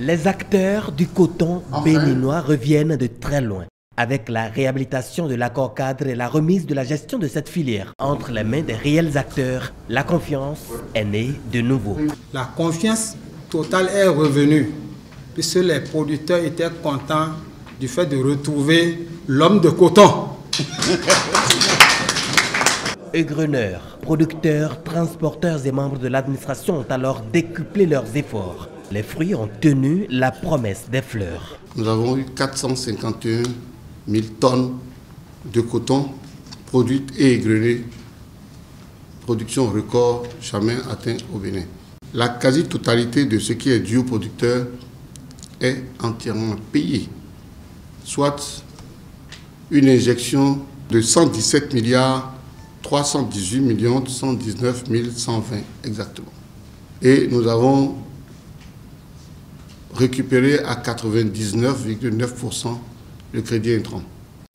Les acteurs du coton béninois reviennent de très loin avec la réhabilitation de l'accord cadre et la remise de la gestion de cette filière entre les mains des réels acteurs. La confiance est née de nouveau. La confiance totale est revenue puisque les producteurs étaient contents du fait de retrouver l'homme de coton. Œgreneurs, producteurs, transporteurs et membres de l'administration ont alors décuplé leurs efforts. Les fruits ont tenu la promesse des fleurs. Nous avons eu 451 000 tonnes de coton produites et égrenées. Production record jamais atteinte au Bénin. La quasi-totalité de ce qui est dû aux producteurs est entièrement payée, soit une injection de 117 milliards 318 millions 119 120 exactement. Et nous avons récupéré à 99,9% le crédit intrant.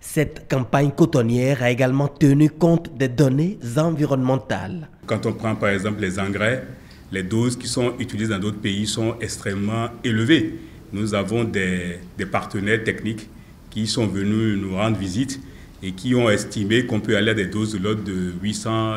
Cette campagne cotonnière a également tenu compte des données environnementales. Quand on prend par exemple les engrais, les doses qui sont utilisées dans d'autres pays sont extrêmement élevées. Nous avons des partenaires techniques qui sont venus nous rendre visite et qui ont estimé qu'on peut aller à des doses de l'ordre de 800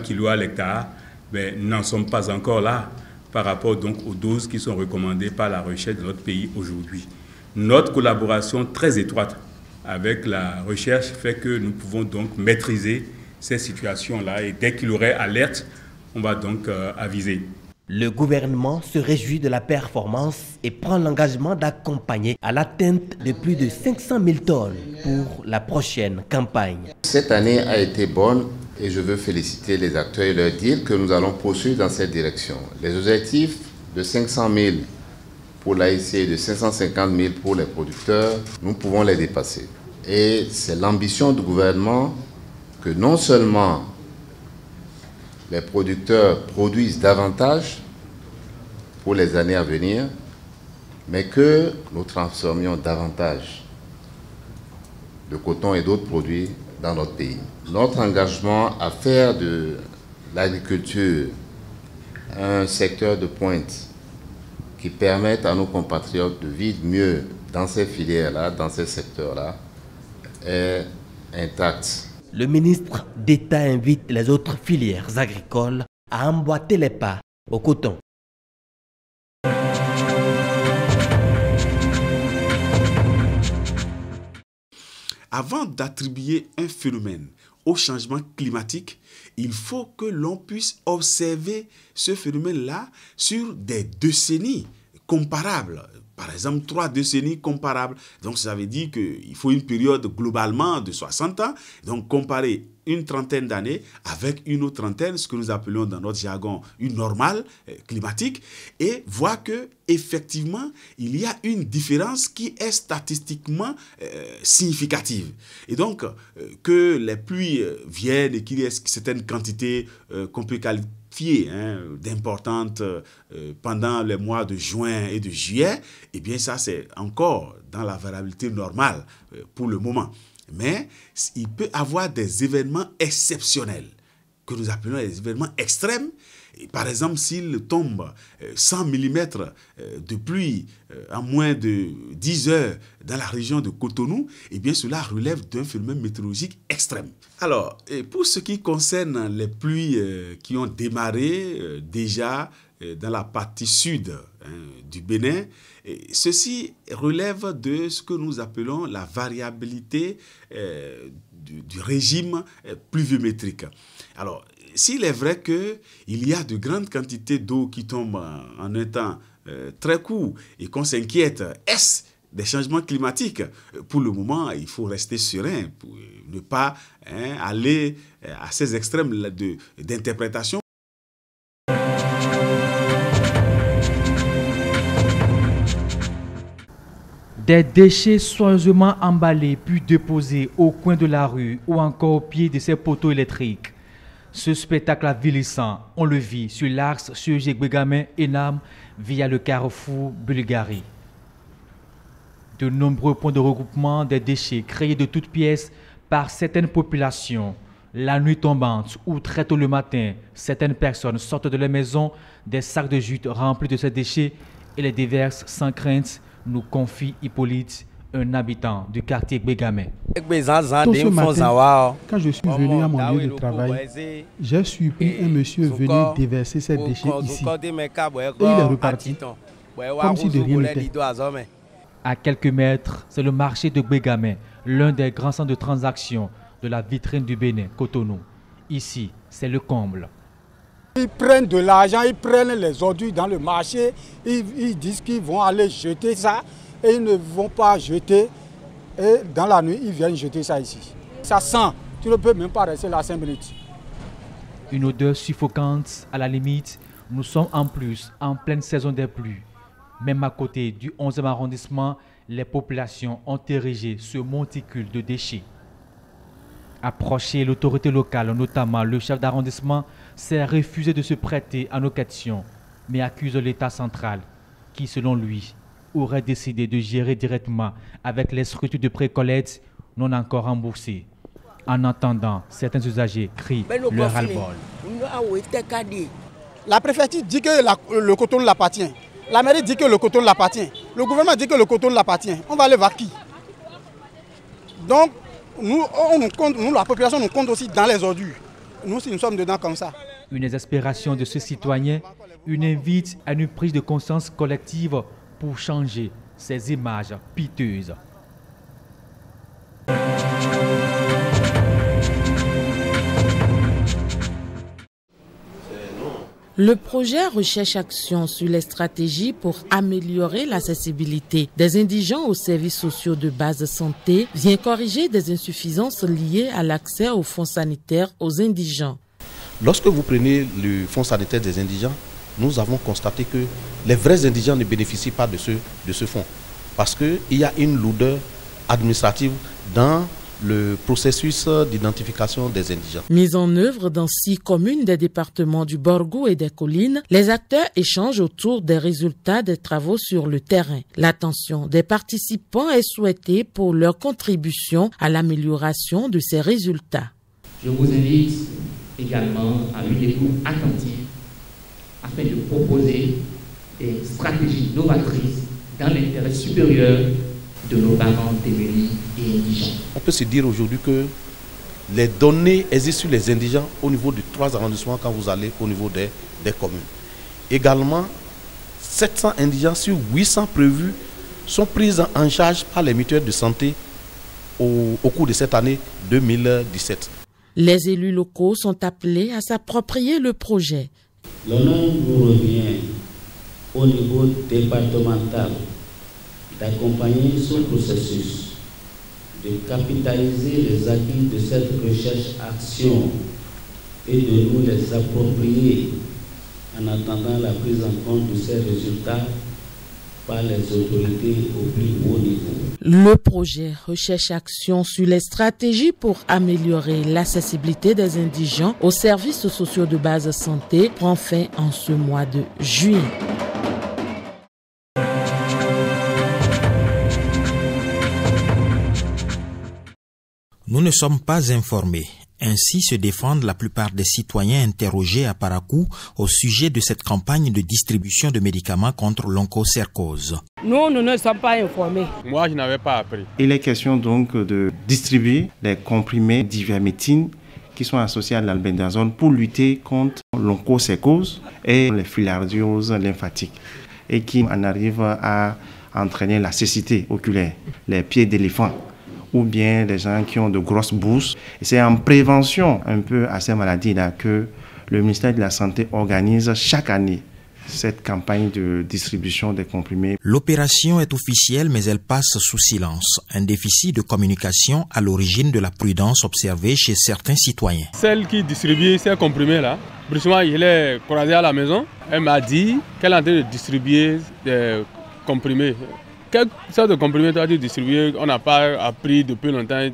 kg à l'hectare. Mais nous n'en sommes pas encore là par rapport donc aux doses qui sont recommandées par la recherche de notre pays aujourd'hui. Notre collaboration très étroite avec la recherche fait que nous pouvons donc maîtriser ces situations-là et dès qu'il y aurait alerte, on va donc aviser. Le gouvernement se réjouit de la performance et prend l'engagement d'accompagner à l'atteinte de plus de 500 000 tonnes pour la prochaine campagne. Cette année a été bonne et je veux féliciter les acteurs et leur dire que nous allons poursuivre dans cette direction. Les objectifs de 500 000 pour l'AIC et de 550 000 pour les producteurs, nous pouvons les dépasser. Et c'est l'ambition du gouvernement que non seulement les producteurs produisent davantage pour les années à venir, mais que nous transformions davantage de coton et d'autres produits dans notre pays. Notre engagement à faire de l'agriculture un secteur de pointe qui permette à nos compatriotes de vivre mieux dans ces filières-là, dans ces secteurs-là, est intact. Le ministre d'État invite les autres filières agricoles à emboîter les pas au coton. Avant d'attribuer un phénomène au changement climatique, il faut que l'on puisse observer ce phénomène-là sur des décennies comparables. Par exemple, 3 décennies comparables. Donc, ça veut dire qu'il faut une période globalement de 60 ans. Donc, comparer une trentaine d'années avec une autre trentaine, ce que nous appelons dans notre jargon une normale climatique, et voir que effectivement, il y a une différence qui est statistiquement significative. Et donc, que les pluies viennent et qu'il y ait certaines quantités qu'on peut qualifier d'importantes pendant les mois de juin et de juillet, eh bien ça c'est encore dans la variabilité normale pour le moment. Mais il peut y avoir des événements exceptionnels que nous appelons des événements extrêmes. Et par exemple, s'il tombe 100 mm de pluie en moins de 10 heures dans la région de Cotonou, eh bien cela relève d'un phénomène météorologique extrême. Alors, pour ce qui concerne les pluies qui ont démarré déjà dans la partie sud du Bénin, ceci relève de ce que nous appelons la variabilité du régime pluviométrique. Alors, s'il est vrai qu'il y a de grandes quantités d'eau qui tombent en un temps très court et qu'on s'inquiète, est-ce des changements climatiques? Pour le moment, il faut rester serein pour ne pas aller à ces extrêmes d'interprétation. Des déchets soigneusement emballés puis déposés au coin de la rue ou encore au pied de ces poteaux électriques. Ce spectacle avilissant, on le vit sur l'axe Sujet-Bégamin-Enam via le carrefour Bulgarie. De nombreux points de regroupement des déchets créés de toutes pièces par certaines populations. La nuit tombante ou très tôt le matin, certaines personnes sortent de leur maison des sacs de jute remplis de ces déchets et les déverse sans crainte, nous confie Hippolyte, un habitant du quartier Bégamé. Tôt ce matin, quand je suis venu à mon lieu de travail, j'ai surpris un monsieur venir déverser ses déchets ici. Et il est reparti, comme si de rien n'était. À quelques mètres, c'est le marché de Bégamé, l'un des grands centres de transaction de la vitrine du Bénin, Cotonou. Ici, c'est le comble. Ils prennent de l'argent, ils prennent les ordures dans le marché, ils disent qu'ils vont aller jeter ça et ils ne vont pas jeter. Et dans la nuit, ils viennent jeter ça ici. Ça sent, tu ne peux même pas rester là 5 minutes. Une odeur suffocante, à la limite, nous sommes en plus en pleine saison des pluies. Même à côté du 11e arrondissement, les populations ont érigé ce monticule de déchets. Approcher l'autorité locale, notamment le chef d'arrondissement, s'est refusé de se prêter à nos questions, mais accuse l'État central, qui selon lui, aurait décidé de gérer directement avec les structures de précollecte non encore remboursées. En attendant, certains usagers crient leur ras-le-bol. La préfecture dit que le Cotonou l'appartient. La mairie dit que le Cotonou l'appartient. Le gouvernement dit que le Cotonou l'appartient. On va aller voir qui? Donc, nous, la population, nous compte aussi dans les ordures. Nous, si nous sommes dedans comme ça. Une exaspération de ce citoyen, une invite à une prise de conscience collective pour changer ces images piteuses. Le projet Recherche-Action sur les stratégies pour améliorer l'accessibilité des indigents aux services sociaux de base santé vient corriger des insuffisances liées à l'accès aux fonds sanitaires aux indigents. Lorsque vous prenez le fonds sanitaire des indigents, nous avons constaté que les vrais indigents ne bénéficient pas de ce fonds parce qu'il y a une lourdeur administrative dans le processus d'identification des indigents. Mise en œuvre dans 6 communes des départements du Borgou et des Collines, les acteurs échangent autour des résultats des travaux sur le terrain. L'attention des participants est souhaitée pour leur contribution à l'amélioration de ces résultats. Je vous invite également à une écoute attentive afin de proposer des stratégies novatrices dans l'intérêt supérieur de nos parents démunis et indigents. On peut se dire aujourd'hui que les données existent sur les indigents au niveau de 3 arrondissements quand vous allez au niveau des communes. Également, 700 indigents sur 800 prévus sont pris en charge par les mutuelles de santé au cours de cette année 2017. Les élus locaux sont appelés à s'approprier le projet. L'honneur nous revient au niveau départemental d'accompagner ce processus, de capitaliser les acquis de cette recherche-action et de nous les approprier en attendant la prise en compte de ces résultats par les autorités au plus haut niveau. Le projet Recherche-Action sur les stratégies pour améliorer l'accessibilité des indigents aux services sociaux de base santé prend fin en ce mois de juillet. Nous ne sommes pas informés. Ainsi se défendent la plupart des citoyens interrogés à Parakou au sujet de cette campagne de distribution de médicaments contre l'onchocercose. Nous ne sommes pas informés. Moi, je n'avais pas appris. Il est question donc de distribuer les comprimés d'ivermectine qui sont associés à l'albendazole pour lutter contre l'onchocercose et les filarioses lymphatiques et qui en arrivent à entraîner la cécité oculaire, les pieds d'éléphant, ou bien des gens qui ont de grosses bourses. C'est en prévention un peu à ces maladies-là que le ministère de la Santé organise chaque année cette campagne de distribution des comprimés. L'opération est officielle, mais elle passe sous silence. Un déficit de communication à l'origine de la prudence observée chez certains citoyens. Celle qui distribue ces comprimés-là, brusquement, je l'ai croisée à la maison. Elle m'a dit qu'elle est en train de distribuer des comprimés. Quelle sorte de comprimés tu distribué? On n'a pas appris depuis longtemps.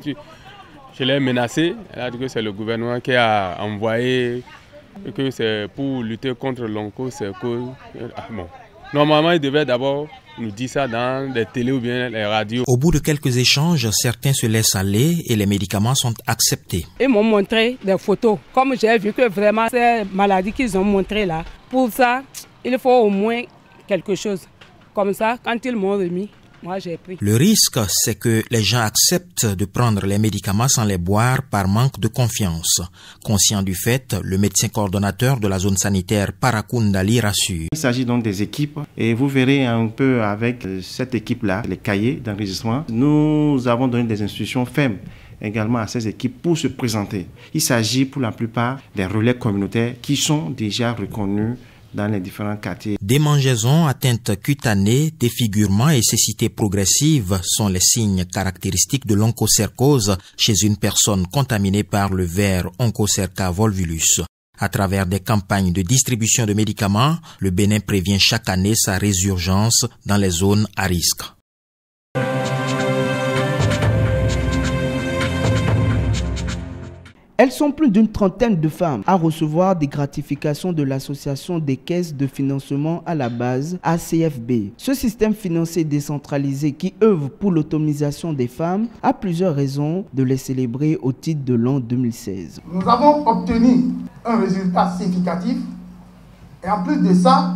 Je l'ai menacé. Elle a dit que c'est le gouvernement qui a envoyé, que c'est pour lutter contre l'onchocercose. Bon. Normalement, il devait d'abord nous dire ça dans les télés ou bien les radios. Au bout de quelques échanges, certains se laissent aller et les médicaments sont acceptés. Ils m'ont montré des photos. Comme j'ai vu que vraiment ces maladies qu'ils ont montrées là, pour ça, il faut au moins quelque chose. comme ça, quand ils m'ont remis, moi j'ai pris. Le risque, c'est que les gens acceptent de prendre les médicaments sans les boire par manque de confiance. Conscient du fait, le médecin coordonnateur de la zone sanitaire Parakundali rassure. Il s'agit donc des équipes et vous verrez un peu avec cette équipe-là, les cahiers d'enregistrement, nous avons donné des instructions fermes également à ces équipes pour se présenter. Il s'agit pour la plupart des relais communautaires qui sont déjà reconnus dans les différents quartiers. Démangeaisons, atteintes cutanées, défigurements et cécité progressive sont les signes caractéristiques de l'onchocercose chez une personne contaminée par le ver Onchocerca volvulus. À travers des campagnes de distribution de médicaments, le Bénin prévient chaque année sa résurgence dans les zones à risque. Elles sont plus d'une trentaine de femmes à recevoir des gratifications de l'Association des caisses de financement à la base, ACFB. Ce système financier décentralisé qui œuvre pour l'autonomisation des femmes a plusieurs raisons de les célébrer au titre de l'an 2016. Nous avons obtenu un résultat significatif et en plus de ça,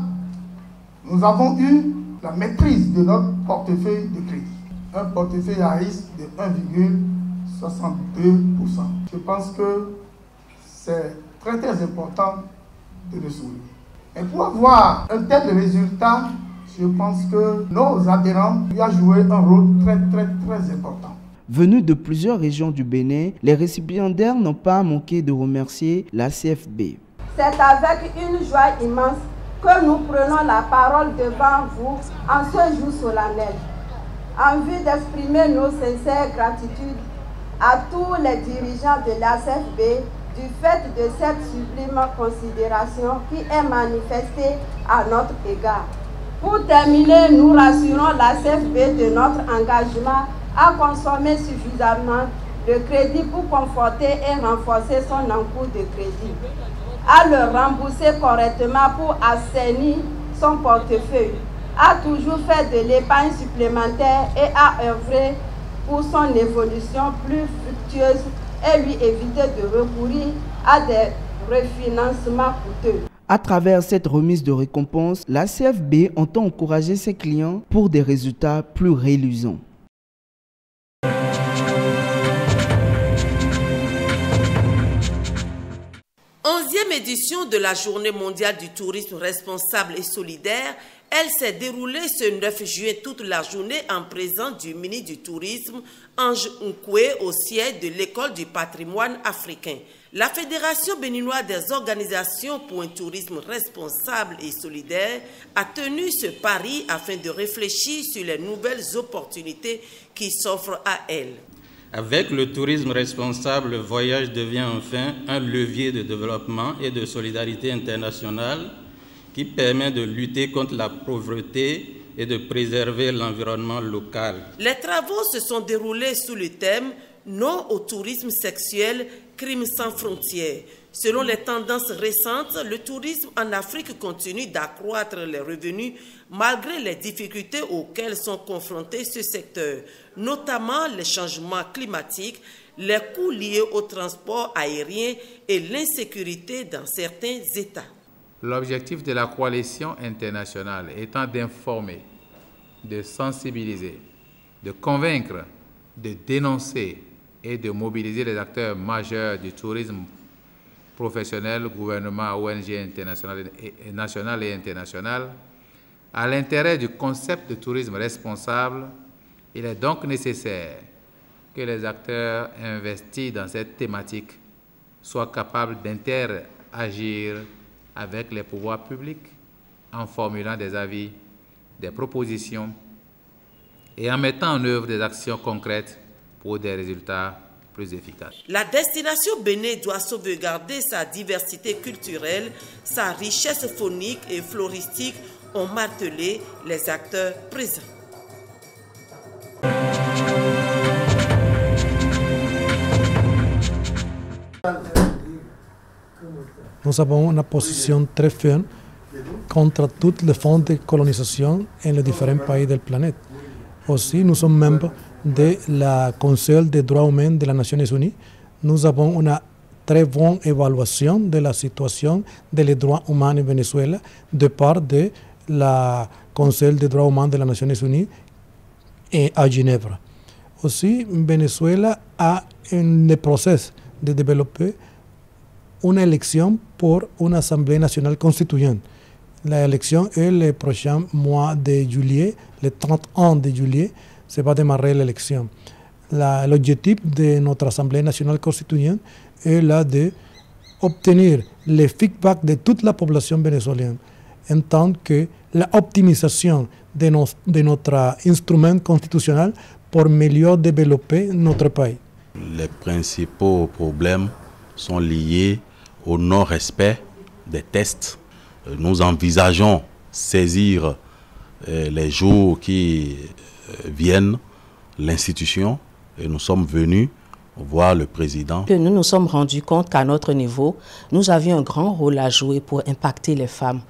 nous avons eu la maîtrise de notre portefeuille de crédit. Un portefeuille à risque de 1,62%. Je pense que c'est très très important de le souligner. Et pour avoir un tel résultat, je pense que nos adhérents lui ont joué un rôle très très très important. Venus de plusieurs régions du Bénin, les récipiendaires n'ont pas manqué de remercier la CFB. C'est avec une joie immense que nous prenons la parole devant vous en ce jour solennel, en vue d'exprimer nos sincères gratitudes à tous les dirigeants de la CFB du fait de cette sublime considération qui est manifestée à notre égard. Pour terminer, nous rassurons la CFB de notre engagement à consommer suffisamment de crédit pour conforter et renforcer son encours de crédit, à le rembourser correctement pour assainir son portefeuille, à toujours faire de l'épargne supplémentaire et à œuvrer pour son évolution plus fructueuse et lui éviter de recourir à des refinancements coûteux. À travers cette remise de récompense, la CFB entend encourager ses clients pour des résultats plus reluisants. Onzième édition de la Journée mondiale du tourisme responsable et solidaire. Elle s'est déroulée ce 9 juillet toute la journée en présence du ministre du Tourisme, Ange Nkwe, au siège de l'École du patrimoine africain. La Fédération béninoise des organisations pour un tourisme responsable et solidaire a tenu ce pari afin de réfléchir sur les nouvelles opportunités qui s'offrent à elle. Avec le tourisme responsable, le voyage devient enfin un levier de développement et de solidarité internationale qui permet de lutter contre la pauvreté et de préserver l'environnement local. Les travaux se sont déroulés sous le thème « Non au tourisme sexuel, crime sans frontières ». Selon les tendances récentes, le tourisme en Afrique continue d'accroître les revenus malgré les difficultés auxquelles sont confrontés ce secteur, notamment les changements climatiques, les coûts liés au transport aérien et l'insécurité dans certains États. L'objectif de la coalition internationale étant d'informer, de sensibiliser, de convaincre, de dénoncer et de mobiliser les acteurs majeurs du tourisme professionnel, gouvernement, ONG nationales et internationales, à l'intérêt du concept de tourisme responsable, il est donc nécessaire que les acteurs investis dans cette thématique soient capables d'interagir avec les pouvoirs publics en formulant des avis, des propositions et en mettant en œuvre des actions concrètes pour des résultats plus efficaces. La destination Bénin doit sauvegarder sa diversité culturelle, sa richesse faunique et floristique, ont martelé les acteurs présents. Nous avons une position très ferme contre toutes les formes de colonisation dans les différents pays de la planète. Aussi, nous sommes membres de la Conseil des droits humains de las Nations Unies. Nous avons une très bonne évaluation de la situation des droits humains au Venezuela de part de la Conseil des droits humains de las Nations Unies à Genève. Aussi, Venezuela a un processus de développer une élection pour une Assemblée nationale constituante. L'élection est le prochain mois de juillet, le 31 de juillet, se va démarrer l'élection. L'objectif de notre Assemblée nationale constituante est là d'obtenir le feedback de toute la population vénézuélienne, en tant que l'optimisation de notre instrument constitutionnel pour mieux développer notre pays. Les principaux problèmes sont liés au non-respect des tests. Nous envisageons saisir les jours qui viennent l'institution et nous sommes venus voir le président. Nous nous sommes rendus compte qu'à notre niveau, nous avions un grand rôle à jouer pour impacter les femmes.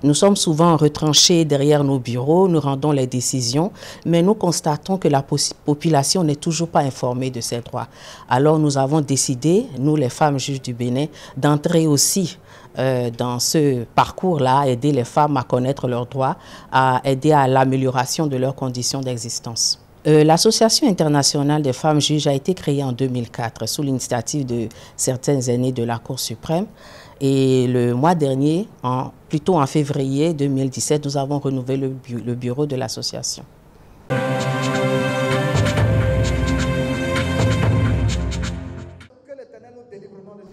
Nous sommes souvent retranchés derrière nos bureaux, nous rendons les décisions, mais nous constatons que la population n'est toujours pas informée de ses droits. Alors nous avons décidé, nous les femmes juges du Bénin, d'entrer aussi dans ce parcours-là, aider les femmes à connaître leurs droits, à aider à l'amélioration de leurs conditions d'existence. L'Association internationale des femmes juges a été créée en 2004 sous l'initiative de certaines aînées de la Cour suprême. Et le mois dernier, plutôt en février 2017, nous avons renouvelé le bureau de l'association.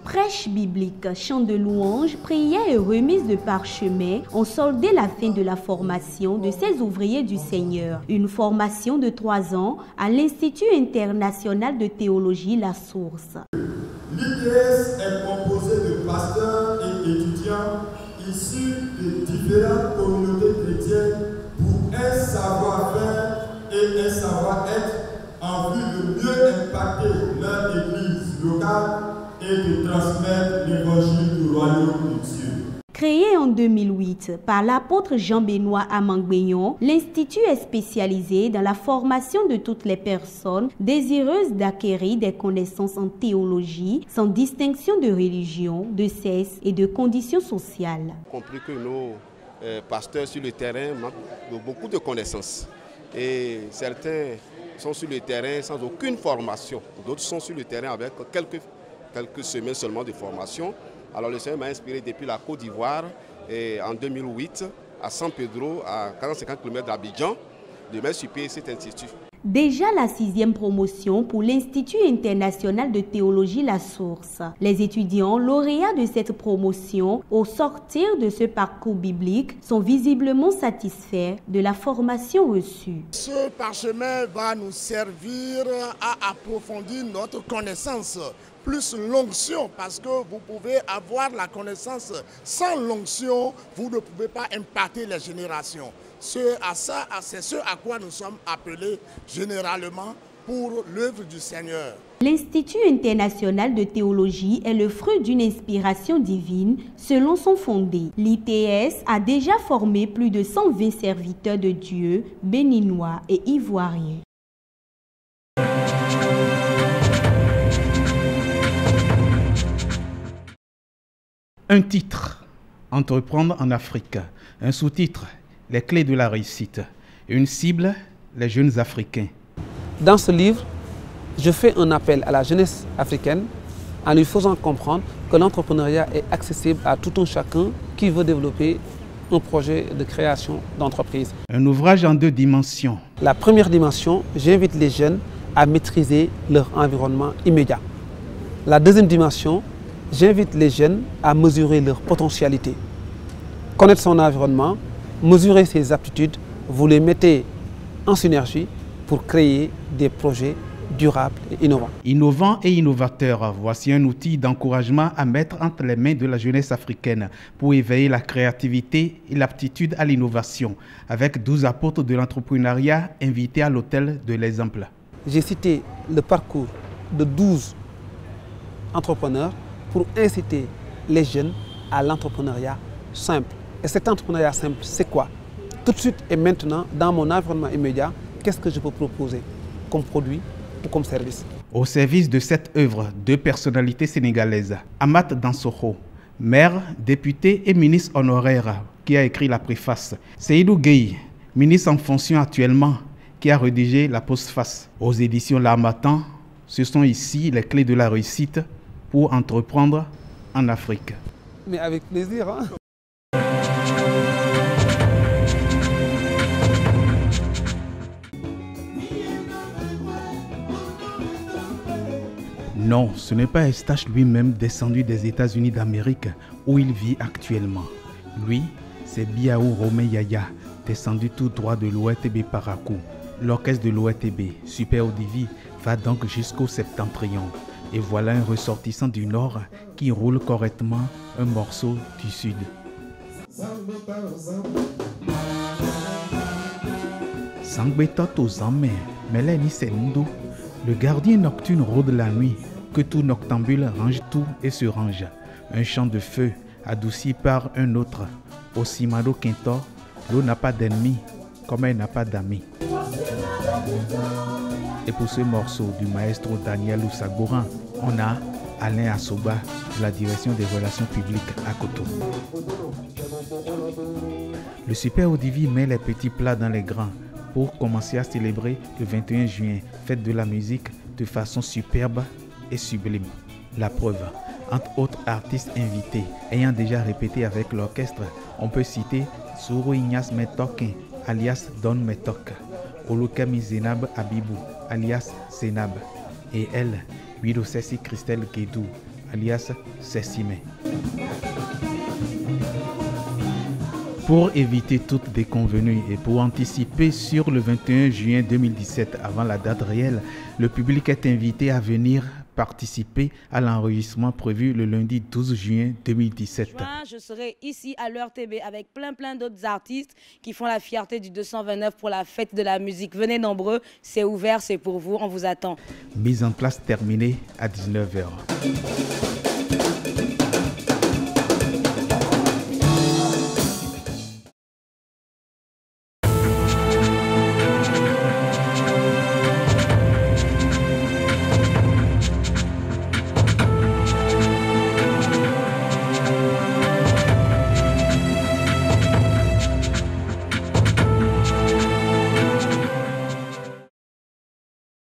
Prêche biblique, chant de louange, prière et remise de parchemin ont soldé la fin de la formation de ces ouvriers du Seigneur. Une formation de 3 ans à l'Institut international de théologie La Source. L'ITS est composé de pasteurs et étudiants issus de différentes communautés chrétiennes pour un savoir-faire et un savoir-être en vue de mieux impacter leur église locale et de transmettre l'évangile du royaume de Dieu. Créé en 2008 par l'apôtre Jean-Benoît Amangbeyon, l'Institut est spécialisé dans la formation de toutes les personnes désireuses d'acquérir des connaissances en théologie sans distinction de religion, de sexe et de conditions sociales. Compris que nos pasteurs sur le terrain manquent beaucoup de connaissances et certains sont sur le terrain sans aucune formation, d'autres sont sur le terrain avec quelques semaines seulement de formation. Alors le Seigneur m'a inspiré depuis la Côte d'Ivoire et en 2008 à San Pedro, à 40-50 km d'Abidjan, de mettre sur pied cet institut. Déjà la 6e promotion pour l'Institut international de théologie La Source. Les étudiants lauréats de cette promotion, au sortir de ce parcours biblique, sont visiblement satisfaits de la formation reçue. Ce parchemin va nous servir à approfondir notre connaissance, plus l'onction, parce que vous pouvez avoir la connaissance sans l'onction, vous ne pouvez pas impacter les générations. C'est ce à quoi nous sommes appelés généralement pour l'œuvre du Seigneur. L'Institut international de théologie est le fruit d'une inspiration divine selon son fondé. L'ITS a déjà formé plus de 120 serviteurs de Dieu, béninois et ivoiriens. Un titre, Entreprendre en Afrique. Un sous-titre, Les clés de la réussite. Une cible, les jeunes Africains. Dans ce livre, je fais un appel à la jeunesse africaine en lui faisant comprendre que l'entrepreneuriat est accessible à tout un chacun qui veut développer un projet de création d'entreprise. Un ouvrage en 2 dimensions. La première dimension, j'invite les jeunes à maîtriser leur environnement immédiat. La deuxième dimension, j'invite les jeunes à mesurer leur potentialité. Connaître son environnement, mesurer ses aptitudes, vous les mettez en synergie pour créer des projets durables et innovants. Innovants et innovateurs, voici un outil d'encouragement à mettre entre les mains de la jeunesse africaine pour éveiller la créativité et l'aptitude à l'innovation, avec 12 apôtres de l'entrepreneuriat invités à l'hôtel de l'exemple. J'ai cité le parcours de 12 entrepreneurs pour inciter les jeunes à l'entrepreneuriat simple. Et cet entrepreneuriat simple, c'est quoi? Tout de suite et maintenant, dans mon environnement immédiat, qu'est-ce que je peux proposer comme produit ou comme service? Au service de cette œuvre, 2 personnalités sénégalaises, Amat Dansokho, Maire, député et ministre honoraire qui a écrit la préface. Seydou Gueye, ministre en fonction actuellement, qui a rédigé la postface. Aux éditions L'Harmattan, ce sont ici les clés de la réussite pour entreprendre en Afrique. Mais avec plaisir, hein? Non, ce n'est pas Eustache lui-même descendu des États-Unis d'Amérique où il vit actuellement. Lui, c'est Biaou Romé Yaya, descendu tout droit de l'OETB Parakou. L'orchestre de l'OETB, Super Odivi, va donc jusqu'au septentrion. Et voilà un ressortissant du Nord qui roule correctement un morceau du Sud. Sangbetot aux amers, Meleni Sendo. Le gardien nocturne rôde la nuit, que tout noctambule range tout et se range. Un chant de feu, adouci par un autre. Au Simado Quintor, l'eau n'a pas d'ennemi, comme elle n'a pas d'amis. Et pour ce morceau du maestro Daniel Oussagboran, on a Alain Assoba de la direction des relations publiques à Cotonou. Le Super Odivi met les petits plats dans les grands pour commencer à célébrer le 21 juin, fête de la musique, de façon superbe et sublime. La preuve, entre autres artistes invités ayant déjà répété avec l'orchestre, on peut citer Sourou Ignace Metokin, alias Don Metok, Olukami Zenab Abibou, alias Senab, et elle, Wido Sessi Christelle Guédou, alias Sessime. Pour éviter toute déconvenue et pour anticiper sur le 21 juin 2017 avant la date réelle, le public est invité à venir participer à l'enregistrement prévu le lundi 12 juin 2017. Je serai ici à l'ERTB avec plein d'autres artistes qui font la fierté du 229 pour la fête de la musique. Venez nombreux, c'est ouvert, c'est pour vous, on vous attend. Mise en place terminée à 19h.